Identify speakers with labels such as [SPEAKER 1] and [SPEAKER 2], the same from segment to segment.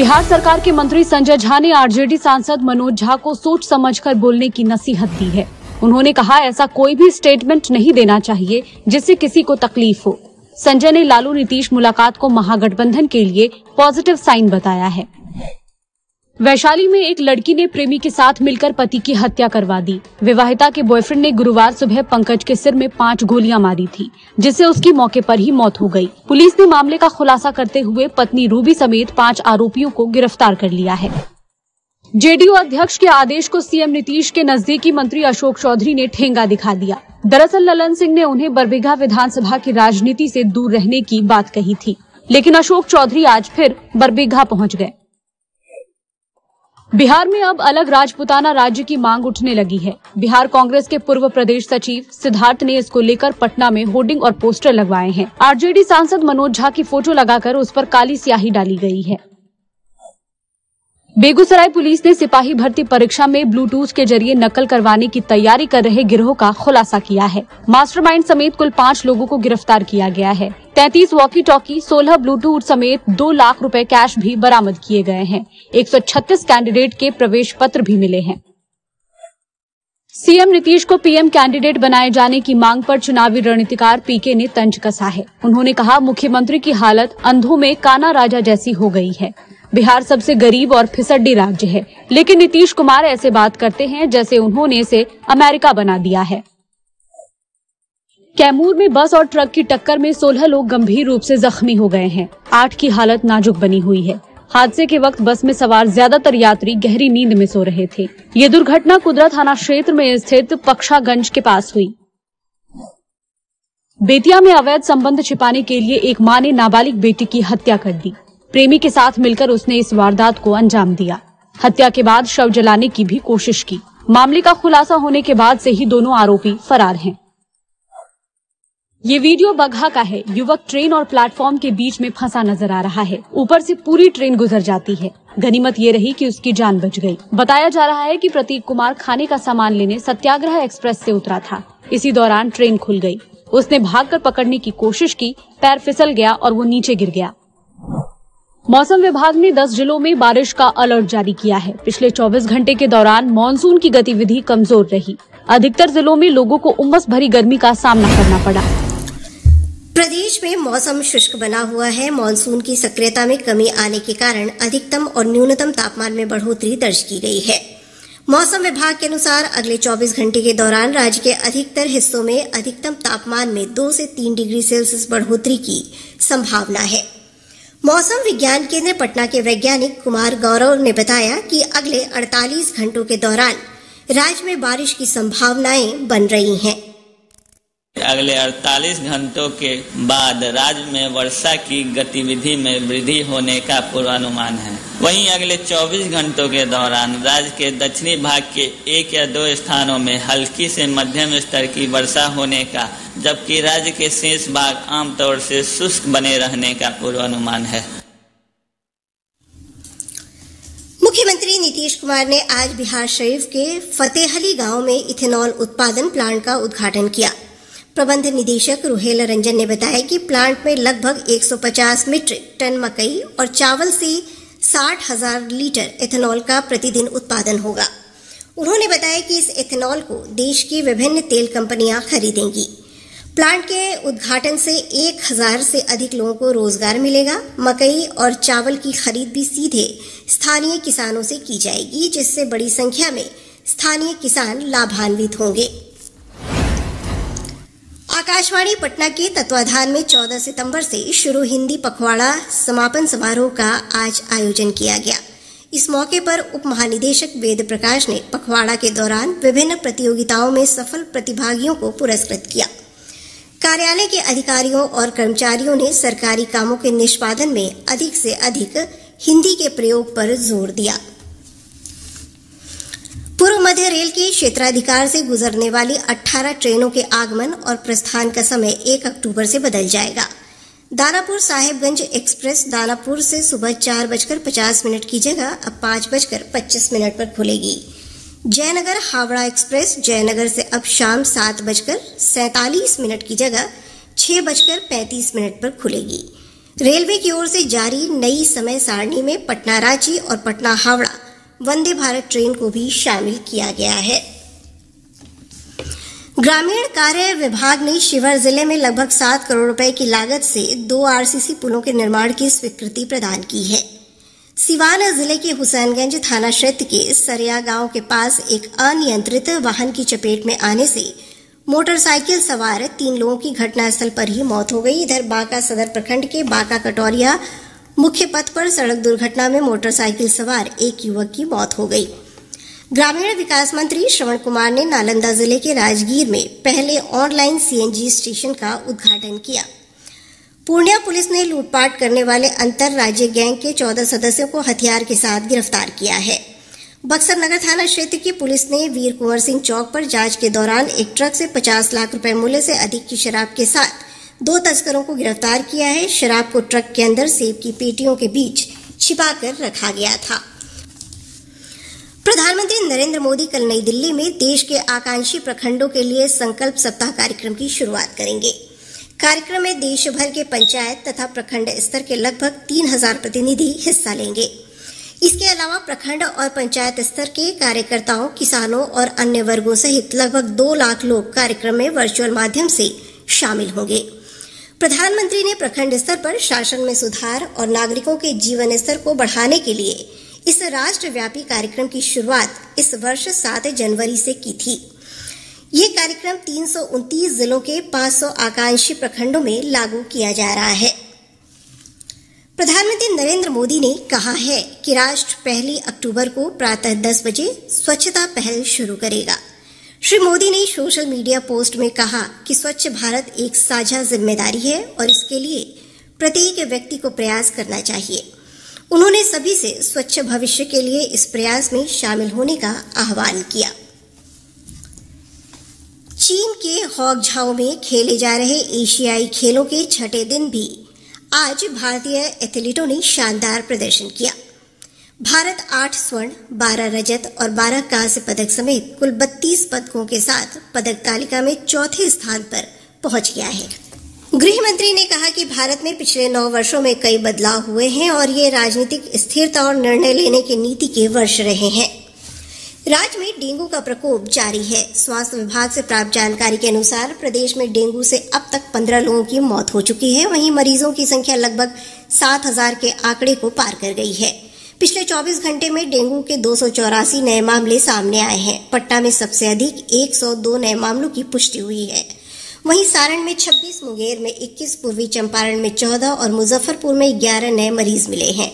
[SPEAKER 1] बिहार सरकार के मंत्री संजय झा ने आरजेडी सांसद मनोज झा को सोच समझकर बोलने की नसीहत दी है। उन्होंने कहा, ऐसा कोई भी स्टेटमेंट नहीं देना चाहिए जिससे किसी को तकलीफ हो। संजय ने लालू नीतीश मुलाकात को महागठबंधन के लिए पॉजिटिव साइन बताया है। वैशाली में एक लड़की ने प्रेमी के साथ मिलकर पति की हत्या करवा दी। विवाहिता के बॉयफ्रेंड ने गुरुवार सुबह पंकज के सिर में 5 गोलियां मारी थी, जिससे उसकी मौके पर ही मौत हो गई। पुलिस ने मामले का खुलासा करते हुए पत्नी रूबी समेत 5 आरोपियों को गिरफ्तार कर लिया है। जेडीयू अध्यक्ष के आदेश को सीएम नीतीश के नजदीकी मंत्री अशोक चौधरी ने ठेंगा दिखा दिया। दरअसल ललन सिंह ने उन्हें बरबीघा विधानसभा की राजनीति से दूर रहने की बात कही थी, लेकिन अशोक चौधरी आज फिर बरबीघा पहुंच गए। बिहार में अब अलग राजपूताना राज्य की मांग उठने लगी है। बिहार कांग्रेस के पूर्व प्रदेश सचिव सिद्धार्थ ने इसको लेकर पटना में होर्डिंग और पोस्टर लगवाए हैं। आरजेडी सांसद मनोज झा की फोटो लगाकर उस पर काली स्याही डाली गई है। बेगूसराय पुलिस ने सिपाही भर्ती परीक्षा में ब्लूटूथ के जरिए नकल करवाने की तैयारी कर रहे गिरोह का खुलासा किया है। मास्टरमाइंड समेत कुल 5 लोगों को गिरफ्तार किया गया है। 33 वॉकी टॉकी, 16 ब्लूटूथ समेत 2 लाख रुपए कैश भी बरामद किए गए हैं। 136 कैंडिडेट के प्रवेश पत्र भी मिले हैं। सीएम नीतीश को पीएम कैंडिडेट बनाए जाने की मांग पर चुनावी रणनीतिकार पीके ने तंज कसा है। उन्होंने कहा, मुख्यमंत्री की हालत अंधों में काना राजा जैसी हो गई है। बिहार सबसे गरीब और फिसड्डी राज्य है, लेकिन नीतीश कुमार ऐसे बात करते हैं जैसे उन्होंने इसे अमेरिका बना दिया है। कैमूर में बस और ट्रक की टक्कर में 16 लोग गंभीर रूप से जख्मी हो गए हैं। 8 की हालत नाजुक बनी हुई है। हादसे के वक्त बस में सवार ज्यादातर यात्री गहरी नींद में सो रहे थे। ये दुर्घटना कुदरा थाना क्षेत्र में स्थित पक्षागंज के पास हुई। बेतिया में अवैध संबंध छिपाने के लिए एक मां ने नाबालिग बेटी की हत्या कर दी। प्रेमी के साथ मिलकर उसने इस वारदात को अंजाम दिया। हत्या के बाद शव जलाने की भी कोशिश की। मामले का खुलासा होने के बाद से ही दोनों आरोपी फरार हैं। ये वीडियो बगहा का है। युवक ट्रेन और प्लेटफॉर्म के बीच में फंसा नजर आ रहा है। ऊपर से पूरी ट्रेन गुजर जाती है। गनीमत ये रही कि उसकी जान बच गई। बताया जा रहा है कि प्रतीक कुमार खाने का सामान लेने सत्याग्रह एक्सप्रेस से उतरा था। इसी दौरान ट्रेन खुल गई। उसने भागकर पकड़ने की कोशिश की, पैर फिसल गया और वो नीचे गिर गया। मौसम विभाग ने 10 जिलों में बारिश का अलर्ट जारी किया है। पिछले 24 घंटे के दौरान मानसून की गतिविधि कमजोर रही। अधिकतर जिलों में लोगों को उमस भरी गर्मी का सामना करना पड़ा।
[SPEAKER 2] प्रदेश में मौसम शुष्क बना हुआ है। मानसून की सक्रियता में कमी आने के कारण अधिकतम और न्यूनतम तापमान में बढ़ोतरी दर्ज की गई है। मौसम विभाग के अनुसार अगले 24 घंटे के दौरान राज्य के अधिकतर हिस्सों में अधिकतम तापमान में 2 से 3 डिग्री सेल्सियस बढ़ोतरी की संभावना है। मौसम विज्ञान केंद्र पटना के वैज्ञानिक कुमार गौरव ने बताया कि अगले 48 घंटों के दौरान राज्य में बारिश की संभावनाएं बन रही हैं।
[SPEAKER 3] अगले 48 घंटों के बाद राज्य में वर्षा की गतिविधि में वृद्धि होने का पूर्वानुमान है। वहीं अगले 24 घंटों के दौरान राज्य के दक्षिणी भाग के 1 या 2 स्थानों में हल्की से मध्यम स्तर की वर्षा होने का, जबकि राज्य के शेष भाग आमतौर से शुष्क बने रहने का पूर्वानुमान है।
[SPEAKER 2] मुख्यमंत्री नीतीश कुमार ने आज बिहार शरीफ के फतेहली गांव में इथेनॉल उत्पादन प्लांट का उद्घाटन किया। प्रबंध निदेशक रुहेला रंजन ने बताया कि प्लांट में लगभग 150 मीट्रिक टन मकई और चावल से 60,000 लीटर एथेनॉल का प्रतिदिन उत्पादन होगा। उन्होंने बताया कि इस एथेनॉल को देश की विभिन्न तेल कंपनियां खरीदेंगी। प्लांट के उद्घाटन से 1000 से अधिक लोगों को रोजगार मिलेगा। मकई और चावल की खरीद भी सीधे स्थानीय किसानों से की जाएगी, जिससे बड़ी संख्या में स्थानीय किसान लाभान्वित होंगे। आकाशवाणी पटना के तत्वाधान में 14 सितंबर से शुरू हिंदी पखवाड़ा समापन समारोह का आज आयोजन किया गया। इस मौके पर उप महानिदेशक वेद प्रकाश ने पखवाड़ा के दौरान विभिन्न प्रतियोगिताओं में सफल प्रतिभागियों को पुरस्कृत किया। कार्यालय के अधिकारियों और कर्मचारियों ने सरकारी कामों के निष्पादन में अधिक से अधिक हिंदी के प्रयोग पर जोर दिया। पूर्व मध्य रेल के क्षेत्राधिकार से गुजरने वाली 18 ट्रेनों के आगमन और प्रस्थान का समय 1 अक्टूबर से बदल जाएगा। दानापुर साहेबगंज एक्सप्रेस दानापुर से सुबह 4:50 की जगह अब 5:25 पर खुलेगी। जयनगर हावड़ा एक्सप्रेस जयनगर से अब शाम 7:47 की जगह 6:35 पर खुलेगी। रेलवे की ओर से जारी नई समय सारणी में पटना रांची और पटना हावड़ा वंदे भारत ट्रेन को भी शामिल किया गया है। ग्रामीण कार्य विभाग ने शिवहर जिले में लगभग 7 करोड़ रुपए की लागत से 2 आरसीसी पुलों के निर्माण की स्वीकृति प्रदान की है। सिवान जिले के हुसैनगंज थाना क्षेत्र के सरिया गांव के पास एक अनियंत्रित वाहन की चपेट में आने से मोटरसाइकिल सवार 3 लोगों की घटनास्थल पर ही मौत हो गई। इधर बांका सदर प्रखंड के बांका कटोरिया मुख्य पथ पर सड़क दुर्घटना में मोटरसाइकिल सवार एक युवक की मौत हो गई। ग्रामीण विकास मंत्री श्रवण कुमार ने नालंदा जिले के राजगीर में पहले ऑनलाइन सीएनजी स्टेशन का उद्घाटन किया। पूर्णिया पुलिस ने लूटपाट करने वाले अंतर राज्य गैंग के 14 सदस्यों को हथियार के साथ गिरफ्तार किया है। बक्सर नगर थाना क्षेत्र की पुलिस ने वीर कुंवर सिंह चौक पर जांच के दौरान एक ट्रक से 50 लाख रुपए मूल्य से अधिक की शराब के साथ 2 तस्करों को गिरफ्तार किया है। शराब को ट्रक के अंदर सेब की पेटियों के बीच छिपाकर रखा गया था। प्रधानमंत्री नरेंद्र मोदी कल नई दिल्ली में देश के आकांक्षी प्रखंडों के लिए संकल्प सप्ताह कार्यक्रम की शुरुआत करेंगे। कार्यक्रम में देश भर के पंचायत तथा प्रखंड स्तर के लगभग 3000 प्रतिनिधि हिस्सा लेंगे। इसके अलावा प्रखंड और पंचायत स्तर के कार्यकर्ताओं, किसानों और अन्य वर्गों सहित लगभग 2 लाख लोग कार्यक्रम में वर्चुअल माध्यम से शामिल होंगे। प्रधानमंत्री ने प्रखंड स्तर पर शासन में सुधार और नागरिकों के जीवन स्तर को बढ़ाने के लिए इस राष्ट्रव्यापी कार्यक्रम की शुरुआत इस वर्ष 7 जनवरी से की थी। ये कार्यक्रम 329 जिलों के 500 आकांक्षी प्रखंडों में लागू किया जा रहा है। प्रधानमंत्री नरेंद्र मोदी ने कहा है कि राष्ट्र 1 अक्टूबर को प्रातः 10 बजे स्वच्छता पहल शुरू करेगा। श्री मोदी ने सोशल मीडिया पोस्ट में कहा कि स्वच्छ भारत एक साझा जिम्मेदारी है और इसके लिए प्रत्येक व्यक्ति को प्रयास करना चाहिए। उन्होंने सभी से स्वच्छ भविष्य के लिए इस प्रयास में शामिल होने का आह्वान किया। चीन के हॉगझाओ में खेले जा रहे एशियाई खेलों के 6ठे दिन भी आज भारतीय एथलीटों ने शानदार प्रदर्शन किया। भारत 8 स्वर्ण, 12 रजत और 12 कांस्य पदक समेत कुल 32 पदकों के साथ पदक तालिका में 4थे स्थान पर पहुंच गया है। गृह मंत्री ने कहा कि भारत में पिछले 9 वर्षों में कई बदलाव हुए हैं और ये राजनीतिक स्थिरता और निर्णय लेने की नीति के वर्ष रहे हैं। राज्य में डेंगू का प्रकोप जारी है। स्वास्थ्य विभाग से प्राप्त जानकारी के अनुसार प्रदेश में डेंगू से अब तक 15 लोगों की मौत हो चुकी है। वहीं मरीजों की संख्या लगभग 7000 के आंकड़े को पार कर गई है। पिछले 24 घंटे में डेंगू के 284 नए मामले सामने आए हैं। पटना में सबसे अधिक 102 नए मामलों की पुष्टि हुई है। वहीं सारण में 26, मुंगेर में 21, पूर्वी चंपारण में 14 और मुजफ्फरपुर में 11 नए मरीज मिले हैं।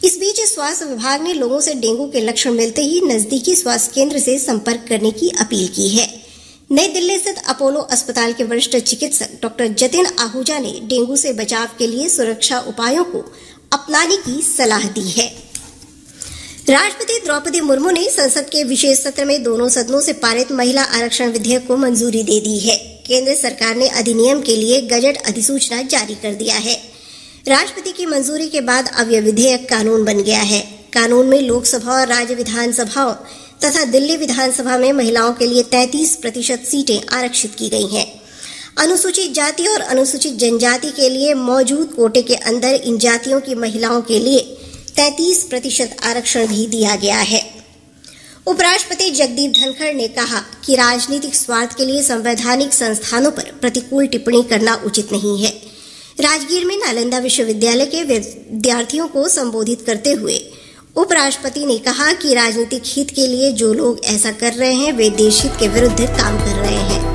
[SPEAKER 2] इस बीच स्वास्थ्य विभाग ने लोगों से डेंगू के लक्षण मिलते ही नजदीकी स्वास्थ्य केंद्र से संपर्क करने की अपील की है। नई दिल्ली स्थित अपोलो अस्पताल के वरिष्ठ चिकित्सक डॉक्टर जतिन आहूजा ने डेंगू से बचाव के लिए सुरक्षा उपायों को अपनाने की सलाह दी है। राष्ट्रपति द्रौपदी मुर्मू ने संसद के विशेष सत्र में दोनों सदनों से पारित महिला आरक्षण विधेयक को मंजूरी दे दी है। केंद्र सरकार ने अधिनियम के लिए गजट अधिसूचना जारी कर दिया है। राष्ट्रपति की मंजूरी के बाद अब यह विधेयक कानून बन गया है। कानून में लोकसभा और राज्य विधानसभाओं तथा दिल्ली विधानसभा में महिलाओं के लिए 33% सीटें आरक्षित की गई हैं। अनुसूचित जाति और अनुसूचित जनजाति के लिए मौजूद कोटे के अंदर इन जातियों की महिलाओं के लिए 33% आरक्षण भी दिया गया है। उपराष्ट्रपति जगदीप धनखड़ ने कहा कि राजनीतिक स्वार्थ के लिए संवैधानिक संस्थानों पर प्रतिकूल टिप्पणी करना उचित नहीं है। राजगीर में नालंदा विश्वविद्यालय के विद्यार्थियों को संबोधित करते हुए उपराष्ट्रपति ने कहा कि राजनीतिक हित के लिए जो लोग ऐसा कर रहे हैं वे देश हित के विरुद्ध काम कर रहे हैं।